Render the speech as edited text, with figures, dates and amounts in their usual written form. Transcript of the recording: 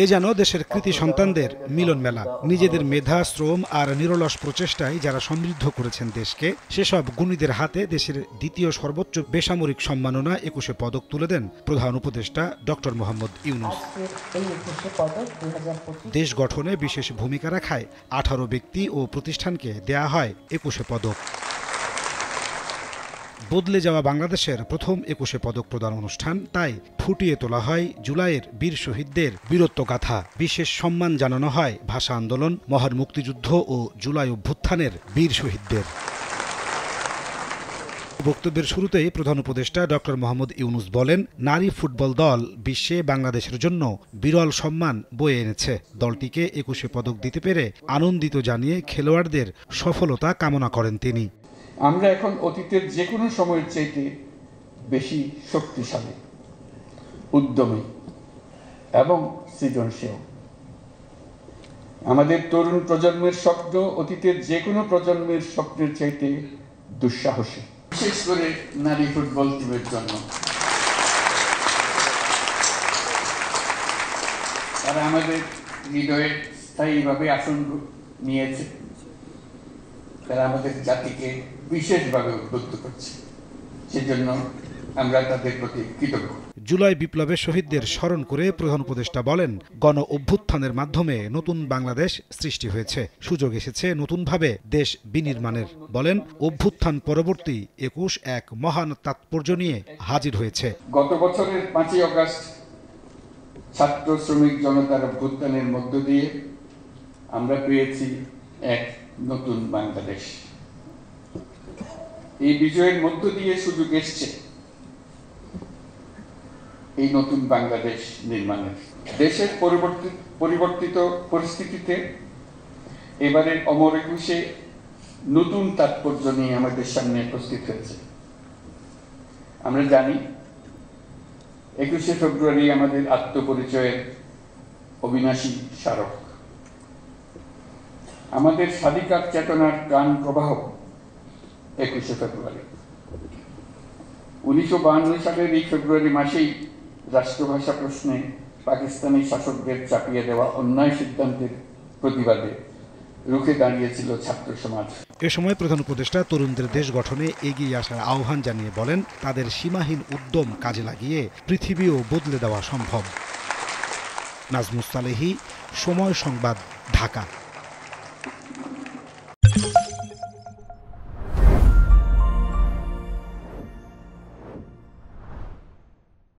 এ যেন দেশের কৃতি সন্তানদের মিলন মেলা। নিজেদের মেধা, শ্রম আর নিরলস প্রচেষ্টায় যারা সমৃদ্ধ করেছেন দেশকে, সেসব গুণীদের হাতে দেশের দ্বিতীয় সর্বোচ্চ বেসামরিক সম্মাননা ২১শে পদক তুলে দেন প্রধান উপদেষ্টা ডক্টর মোহাম্মদ ইউনূস। দেশ গঠনে বিশেষ ভূমিকা রাখায় ১৮ ব্যক্তি ও প্রতিষ্ঠানকে দেয়া হয় ২১শে পদক। বদলে যাওয়া বাংলাদেশের প্রথম ২১শে পদক প্রদান অনুষ্ঠান, তাই ফুটিয়ে তোলা হয় জুলাইয়ের বীর শহীদদের বীরত্বগাথা। বিশেষ সম্মান জানানো হয় ভাষা আন্দোলন, মহান মুক্তিযুদ্ধ ও জুলাই অভ্যুত্থানের বীর শহীদদের। বক্তব্যের শুরুতেই প্রধান উপদেষ্টা ডক্টর মোহাম্মদ ইউনূস বলেন, নারী ফুটবল দল বিশ্বে বাংলাদেশের জন্য বিরল সম্মান বয়ে এনেছে। দলটিকে ২১শে পদক দিতে পেরে আনন্দিত জানিয়ে খেলোয়াড়দের সফলতা কামনা করেন তিনি। আমরা এখন অতীতের যে কোনো সময়ের চাইতে বেশি শক্তিশালী, উদ্যমী এবং সৃজনশীল। আমাদের তরুণ প্রজন্মের স্বপ্ন অতীতের যে কোনো প্রজন্মের স্বপ্নের চাইতে দুঃসাহসী, বিশেষ করে নারী ফুটবল টিমের জন্য। তারা আমাদের হৃদয়ে স্থায়ীভাবে আসন নিয়েছে। তারা আমাদের জাতিকে বিশেষভাবে উদ্বুদ্ধ করছে, সেজন্য আমরা তাদের প্রতি কৃতজ্ঞ। জুলাই বিপ্লবের শহীদদের স্মরণ করে প্রধান উপদেষ্টা বলেন, গণ অভ্যুত্থানের মাধ্যমে নতুন বাংলাদেশ সৃষ্টি হয়েছে, সুযোগ এসেছে নতুনভাবে দেশ বিনির্মাণের। বলেন, অভ্যুত্থান পরবর্তী ২১ এক মহান তাৎপর্য নিয়ে হাজির হয়েছে। গত বছরের ৫ই আগস্ট ছাত্র শ্রমিক জনতার অভ্যুত্থানের মধ্য দিয়ে আমরা পেয়েছি এক নতুন বাংলাদেশ। এই বিজয়ের মধ্য দিয়ে সুযোগ এসছে এই নতুন বাংলাদেশ নির্মাণের। দেশের পরিবর্তিত পরিস্থিতিতে এবারের অমর একুশে নতুন তাৎপর্য নিয়ে আমাদের সামনে উপস্থিত হয়েছে। আমরা জানি ২১শে ফেব্রুয়ারি আমাদের আত্মপরিচয়ের অবিনাশী স্মারক। আমাদের স্বাধিকার চেতনার প্রাণ প্রবাহ ২১শে ফেব্রুয়ারি। ১৯৫২ সালের এই ফেব্রুয়ারি মাসেই রাষ্ট্রভাষা প্রশ্নে পাকিস্তানি শাসকদের চাপিয়ে দেওয়া অন্যায় সিদ্ধান্তের প্রতিবাদে রুখে দাঁড়িয়েছিল ছাত্র সমাজ। এ সময় প্রধান উপদেষ্টা তরুণদের দেশ গঠনে এগিয়ে আসার আহ্বান জানিয়ে বলেন, তাদের সীমাহীন উদ্যম কাজে লাগিয়ে পৃথিবীও বদলে দেওয়া সম্ভব। নাজমুস সালেহী, সময় সংবাদ, ঢাকা।